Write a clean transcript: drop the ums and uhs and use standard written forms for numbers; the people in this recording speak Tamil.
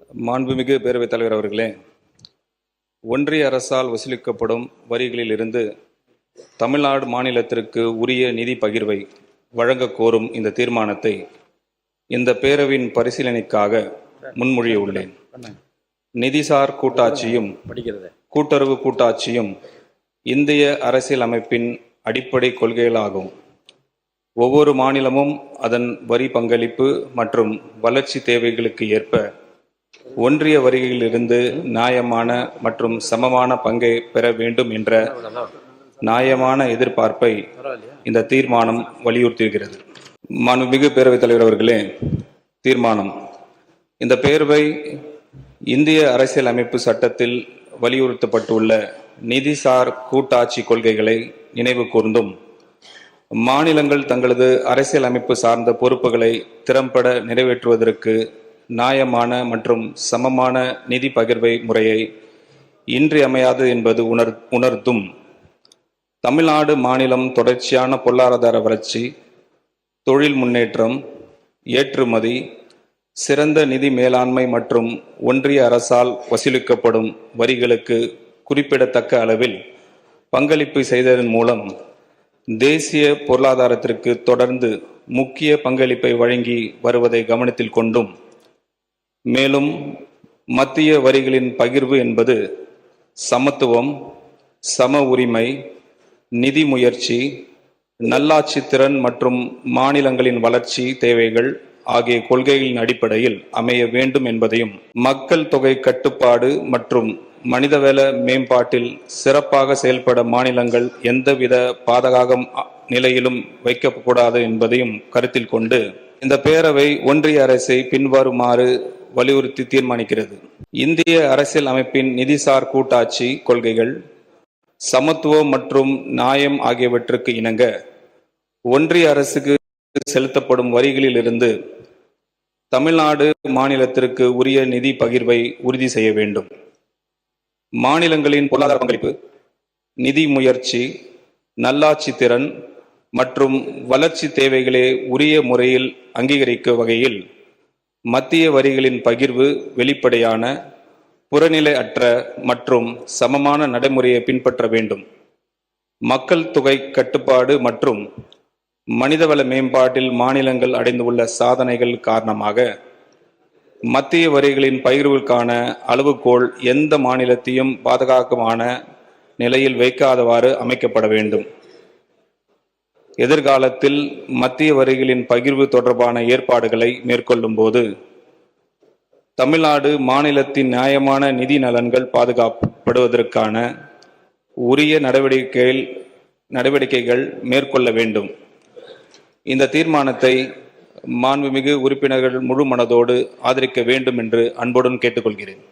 மாண்புமிகு பேரவைத் தலைவர் அவர்களே, ஒன்றிய அரசால் வசூலிக்கப்படும் வரிகளில் இருந்து தமிழ்நாடு மாநிலத்திற்கு உரிய நிதி பகிர்வை வழங்க கோரும் இந்த தீர்மானத்தை இந்த பேரவையின் பரிசீலனைக்காக முன்மொழிய உள்ளேன். நிதிசார் கூட்டாட்சியும் கூட்டுறவு கூட்டாட்சியும் இந்திய அரசியல் அமைப்பின் அடிப்படை கொள்கைகளாகும். ஒவ்வொரு மாநிலமும் அதன் வரி பங்களிப்பு மற்றும் வளர்ச்சி தேவைகளுக்கு ஏற்ப ஒன்றிய வரிகளிலிருந்து நியாயமான மற்றும் சமமான பங்கை பெற வேண்டும் என்ற நியாயமான எதிர்பார்ப்பை இந்த தீர்மானம் வலியுறுத்துகிறது. மாண்புமிகு பேரவைத் தலைவர் அவர்களே, தீர்மானம். இந்த பேரவை இந்திய அரசியல் அமைப்பு சட்டத்தில் வலியுறுத்தப்பட்டுள்ள நிதிசார் கூட்டாட்சி கொள்கைகளை நினைவு கூர்ந்தும் மாநிலங்கள் தங்களது அரசியல் அமைப்பு சார்ந்த பொறுப்புகளை திறம்பட நிறைவேற்றுவதற்கு நியாயமான மற்றும் சமமான நிதி பகிர்வை முறையை இன்றியமையாது என்பது உணர்த்தும் தமிழ்நாடு மாநிலம் தொடர்ச்சியான பொருளாதார வளர்ச்சி, தொழில் முன்னேற்றம், ஏற்றுமதி, சிறந்த நிதி மேலாண்மை மற்றும் ஒன்றிய அரசால் வசூலிக்கப்படும் வரிகளுக்கு குறிப்பிடத்தக்க அளவில் பங்களிப்பு செய்ததன் மூலம் தேசிய பொருளாதாரத்திற்கு தொடர்ந்து முக்கிய பங்களிப்பை வழங்கி வருவதை கவனத்தில் கொண்டும், மேலும் மத்திய வரிகளின் பகிர்வு என்பது சமத்துவம், சம உரிமை, நிதி முயற்சி, நல்லாட்சி திறன் மற்றும் மாநிலங்களின் வளர்ச்சி தேவைகள் ஆகிய கொள்கைகளின் அடிப்படையில் அமைய வேண்டும் என்பதையும், மக்கள் தொகை கட்டுப்பாடு மற்றும் மனிதவள மேம்பாட்டில் சிறப்பாக செயல்பட மாநிலங்கள் எந்தவித பாதக நிலையிலும் வைக்கக்கூடாது என்பதையும் கருத்தில் கொண்டு இந்த பேரவை ஒன்றிய அரசை பின்வருமாறு வலியுறுத்தி தீர்மானிக்கிறது. இந்திய அரசியல் அமைப்பின் நிதிசார் கூட்டாட்சி கொள்கைகள் சமத்துவம் மற்றும் நியாயம் ஆகியவற்றுக்கு இணங்க ஒன்றிய அரசுக்கு செலுத்தப்படும் வரிகளில் இருந்து தமிழ்நாடு மாநிலத்திற்கு உரிய நிதி பகிர்வை உறுதி செய்ய வேண்டும். மாநிலங்களின் பொருளாதார பங்களிப்பு, நிதி முயற்சி, நல்லாட்சி திறன் மற்றும் வளர்ச்சி தேவைகளை உரிய முறையில் அங்கீகரிக்கும் வகையில் மத்திய வரிகளின் பகிர்வு வெளிப்படையான, புறநிலை அற்ற மற்றும் சமமான நடைமுறையை பின்பற்ற வேண்டும். மக்கள் தொகை கட்டுப்பாடு மற்றும் மனிதவள மேம்பாட்டில் மாநிலங்கள் அடைந்துள்ள சாதனைகள் காரணமாக மத்திய வரிகளின் பகிர்வுக்கான அளவுகோல் எந்த மாநிலத்தையும் பாதகமான நிலையில் வைக்காதவாறு அமைக்கப்பட வேண்டும். எதிர்காலத்தில் மத்திய வரிகளின் பகிர்வு தொடர்பான ஏற்பாடுகளை மேற்கொள்ளும் போது தமிழ்நாடு மாநிலத்தின் நியாயமான நிதி நலன்கள் பாதுகாக்கப்படுவதற்கான உரிய நடவடிக்கைகள் மேற்கொள்ள வேண்டும். இந்த தீர்மானத்தை மாண்புமிகு உறுப்பினர்கள் முழு மனதோடு ஆதரிக்க வேண்டும் என்று அன்புடன் கேட்டுக்கொள்கிறேன்.